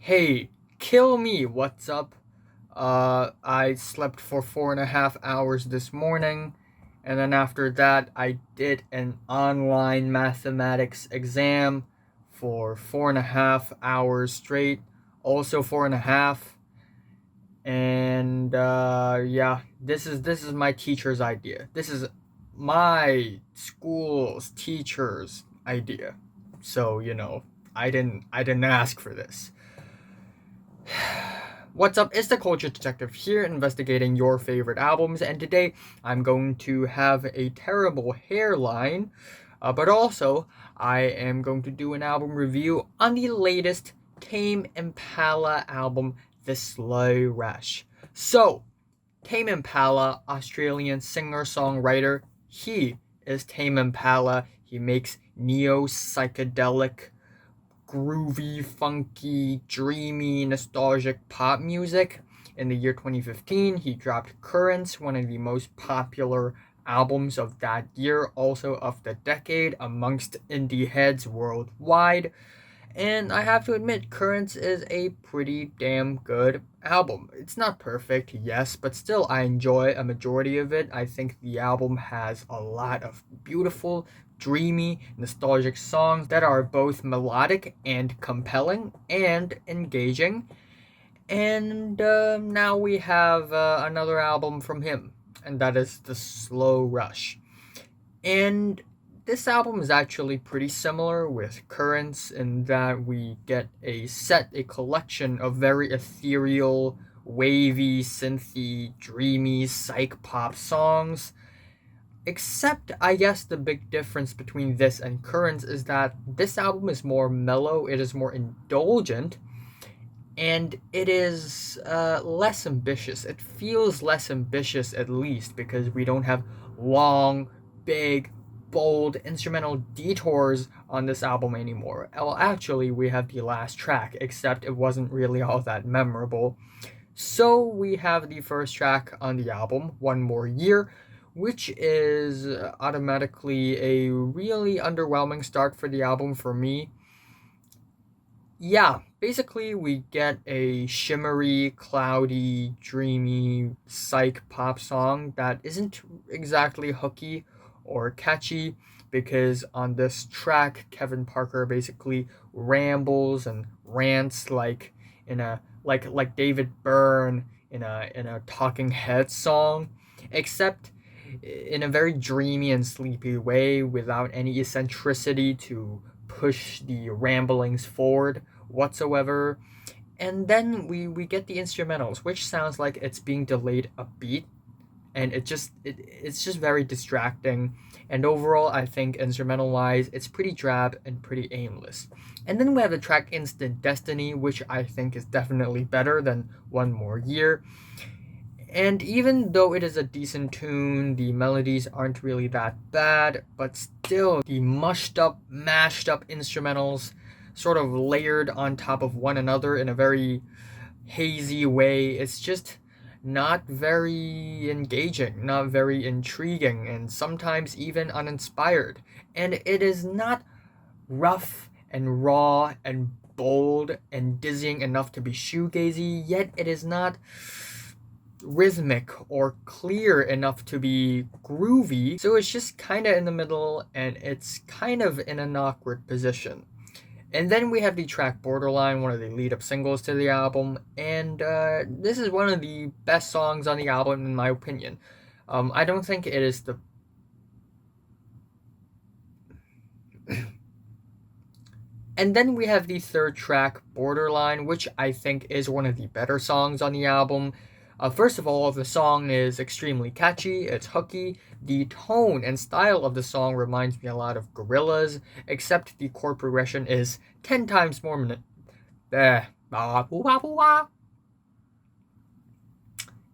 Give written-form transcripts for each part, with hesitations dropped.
Hey, kill me, what's up? I slept for 4.5 hours this morning, and then after that, I did an online mathematics exam for 4.5 hours straight, also 4.5. And yeah, this is my teacher's idea. This is my school's teacher's idea. So I didn't ask for this. What's up? It's the Culture Detective here, investigating your favorite albums, and today I'm going to have a terrible hairline, but also I am going to do an album review on the latest Tame Impala album, The Slow Rush. So, Tame Impala, Australian singer-songwriter, he is Tame Impala. He makes neo-psychedelic groovy, funky, dreamy, nostalgic pop music. In the year 2015, he dropped Currents, one of the most popular albums of that year, also of the decade amongst indie heads worldwide. And I have to admit, Currents is a pretty damn good album. It's not perfect, yes, but still I enjoy a majority of it. I think the album has a lot of beautiful, dreamy, nostalgic songs that are both melodic and compelling and engaging. And now we have another album from him, and that is The Slow Rush. And this album is actually pretty similar with Currents in that we get a collection of very ethereal, wavy, synthy, dreamy, psych pop songs. Except, I guess the big difference between this and Currents is that this album is more mellow, it is more indulgent, and it is less ambitious. It feels less ambitious, at least, because we don't have long, big, bold instrumental detours on this album anymore. Well, actually, we have the last track, except it wasn't really all that memorable. So we have the first track on the album, One More Year, which is automatically a really underwhelming start for the album for me. Yeah, basically we get a shimmery, cloudy, dreamy psych pop song that isn't exactly hooky or catchy, because on this track Kevin Parker basically rambles and rants like David Byrne in a Talking Heads song, except in a very dreamy and sleepy way without any eccentricity to push the ramblings forward whatsoever. And then we get the instrumentals, which sounds like it's being delayed a beat, and it's just very distracting. And overall, I think instrumental wise, it's pretty drab and pretty aimless. And then we have the track Instant Destiny, which I think is definitely better than One More Year. And even though it is a decent tune, the melodies aren't really that bad, but still, the mushed up, mashed up instrumentals sort of layered on top of one another in a very hazy way. It's just not very engaging, not very intriguing, and sometimes even uninspired. And it is not rough and raw and bold and dizzying enough to be shoegazy, yet it is not rhythmic or clear enough to be groovy. So it's just kind of in the middle, and it's kind of in an awkward position. And then we have the track Borderline, one of the lead up singles to the album, and this is one of the best songs on the album, in my opinion. I don't think it is the. And then we have the third track, Borderline, which I think is one of the better songs on the album. First of all, the song is extremely catchy, it's hooky. The tone and style of the song reminds me a lot of Gorillaz, except the chord progression is 10 times more. And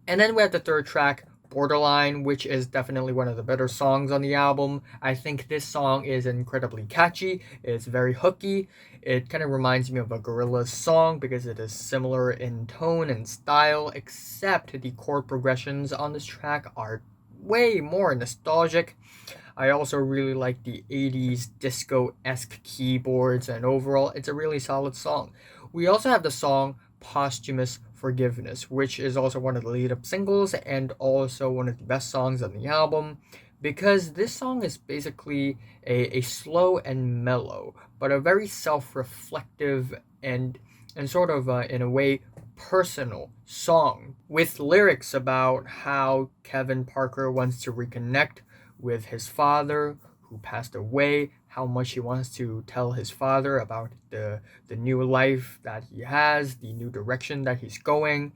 then we have the third track, Borderline, which is definitely one of the better songs on the album. I think this song is incredibly catchy, it's very hooky. It kind of reminds me of a Gorillaz song because it is similar in tone and style, except the chord progressions on this track are way more nostalgic. I also really like the 80s disco esque keyboards, and overall, it's a really solid song. We also have the song Posthumous Forgiveness, which is also one of the lead up singles and also one of the best songs on the album, because this song is basically a slow and mellow, but a very self reflective and sort of, in a way, personal song with lyrics about how Kevin Parker wants to reconnect with his father who passed away, how much he wants to tell his father about the new life that he has, the new direction that he's going,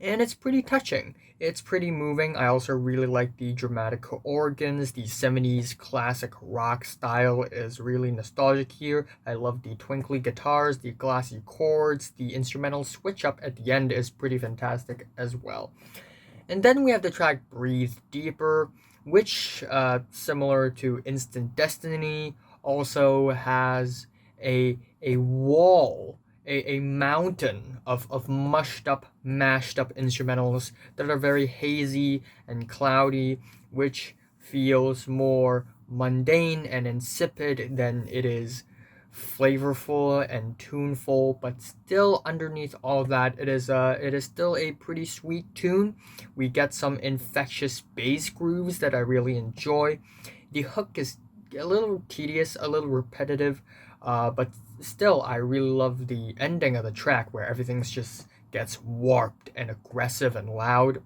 and it's pretty touching. It's pretty moving. I also really like the dramatic organs. The 70s classic rock style is really nostalgic here. I love the twinkly guitars, the glassy chords, the instrumental switch up at the end is pretty fantastic as well. And then we have the track Breathe Deeper, which, similar to Instant Destiny, also has a wall, a mountain of mushed up, mashed up instrumentals that are very hazy and cloudy, which feels more mundane and insipid than it is flavorful and tuneful, but still underneath all that, it is still a pretty sweet tune. We get some infectious bass grooves that I really enjoy. The hook is a little tedious, a little repetitive, but still, I really love the ending of the track where everything just gets warped and aggressive and loud.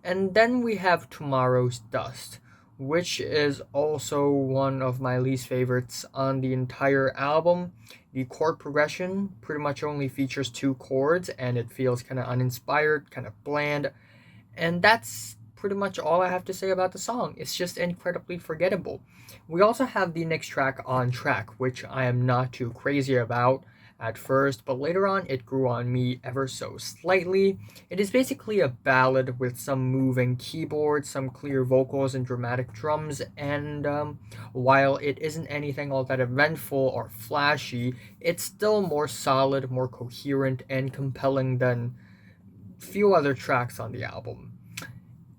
And then we have Tomorrow's Dust, which is also one of my least favorites on the entire album. The chord progression pretty much only features two chords, and it feels kind of uninspired, kind of bland. And that's pretty much all I have to say about the song. It's just incredibly forgettable. We also have the next track, On Track, which I am not too crazy about at first, but later on it grew on me ever so slightly. It is basically a ballad with some moving keyboards, some clear vocals, and dramatic drums, and while it isn't anything all that eventful or flashy, it's still more solid, more coherent, and compelling than few other tracks on the album.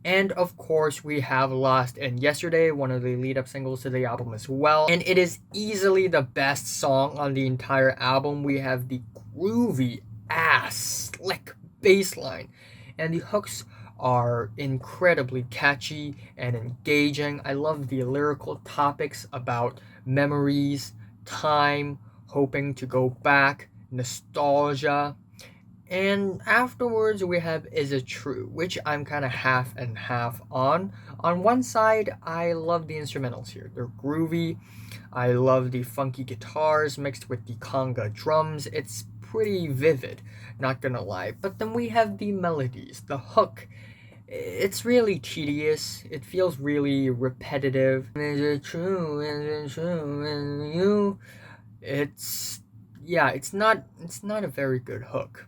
And of course, we have Lost in Yesterday, one of the lead up singles to the album as well. And it is easily the best song on the entire album. We have the groovy ass slick bass line, and the hooks are incredibly catchy and engaging. I love the lyrical topics about memories, time, hoping to go back, nostalgia, and afterwards, we have Is It True, which I'm kind of half and half on. On one side, I love the instrumentals here. They're groovy. I love the funky guitars mixed with the conga drums. It's pretty vivid, not gonna lie. But then we have the melodies, the hook. It's really tedious. It feels really repetitive. Is it true? Is it true? Is it you? It's yeah, it's not a very good hook.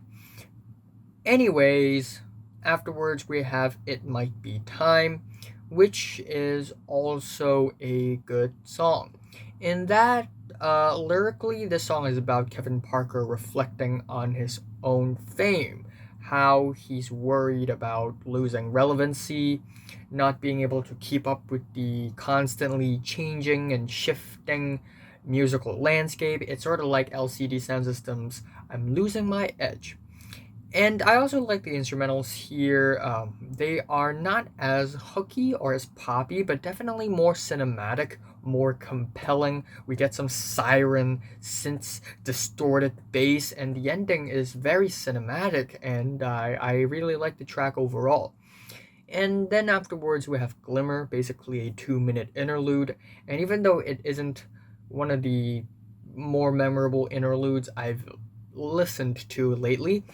Anyways, afterwards we have It Might Be Time, which is also a good song. In that, lyrically, the song is about Kevin Parker reflecting on his own fame, how he's worried about losing relevancy, not being able to keep up with the constantly changing and shifting musical landscape. It's sort of like LCD Sound System's I'm Losing My Edge. And I also like the instrumentals here. They are not as hooky or as poppy, but definitely more cinematic, more compelling. We get some siren synths, distorted bass, and the ending is very cinematic, and I really like the track overall. And then afterwards, we have Glimmer, basically a 2 minute interlude. And even though it isn't one of the more memorable interludes I've listened to lately,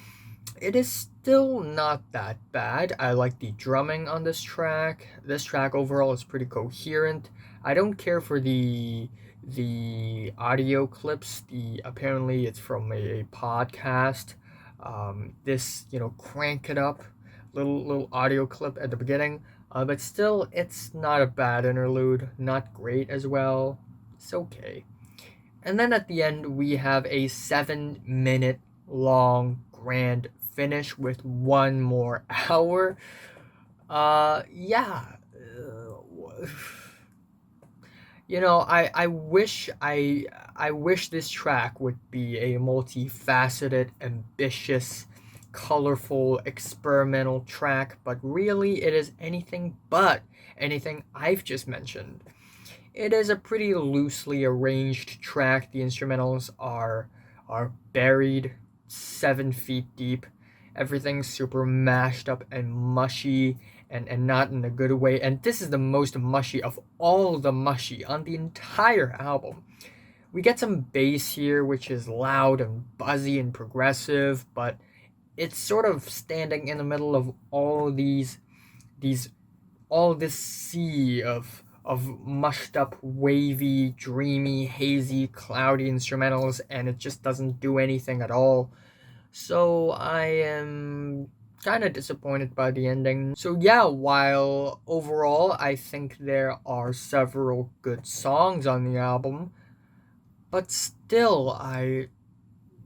it is still not that bad. I like the drumming on this track. This track overall is pretty coherent. I don't care for the audio clips. The apparently it's from a podcast. This crank it up, little audio clip at the beginning. But still, it's not a bad interlude. Not great as well. It's okay. And then at the end, we have a 7 minute long grand finish with one more hour. Yeah. You know, I wish this track would be a multifaceted, ambitious, colorful, experimental track, but really it is anything but anything I've just mentioned. It is a pretty loosely arranged track. The instrumentals are buried 7 feet deep. Everything's super mashed up and mushy, and not in a good way. And this is the most mushy of all the mushy on the entire album. We get some bass here, which is loud and buzzy and progressive, but it's sort of standing in the middle of these all this sea of mushed up, wavy, dreamy, hazy, cloudy instrumentals, and it just doesn't do anything at all. So I am kind of disappointed by the ending. So yeah, while overall I think there are several good songs on the album, but still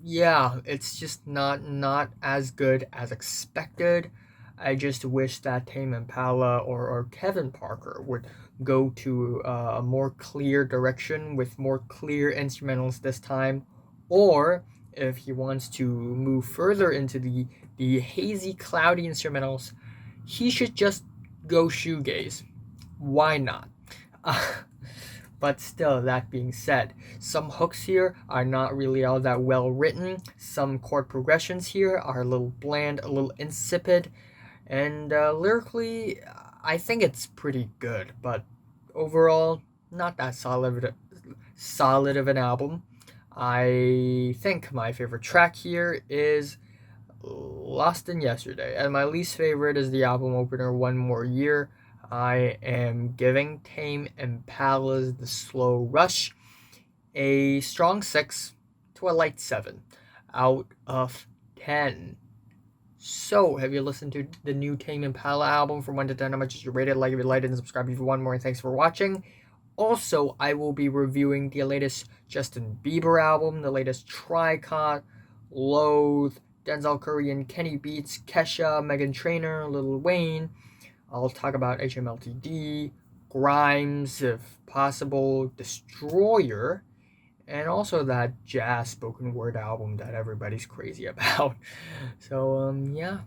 it's just not as good as expected. I just wish that Tame Impala or Kevin Parker would go to a more clear direction with more clear instrumentals this time, or if he wants to move further into the hazy, cloudy instrumentals, he should just go shoegaze. Why not? But still, that being said, some hooks here are not really all that well written. Some chord progressions here are a little bland, a little insipid, and lyrically, I think it's pretty good. But overall, not that solid of an album. I think my favorite track here is Lost in Yesterday, and my least favorite is the album opener One More Year. I am giving Tame Impala's The Slow Rush a strong 6 to a light 7 out of 10. So, have you listened to the new Tame Impala album? From 1 to 10, how much did you rate it? Like if you liked it, and subscribe if you want more, and thanks for watching. Also, I will be reviewing the latest Justin Bieber album, the latest Tricot, Loathe, Denzel Curry and Kenny Beats, Kesha, Megan Trainor, Lil Wayne. I'll talk about HMLTD, Grimes, if possible, Destroyer, and also that jazz spoken word album that everybody's crazy about. So, yeah.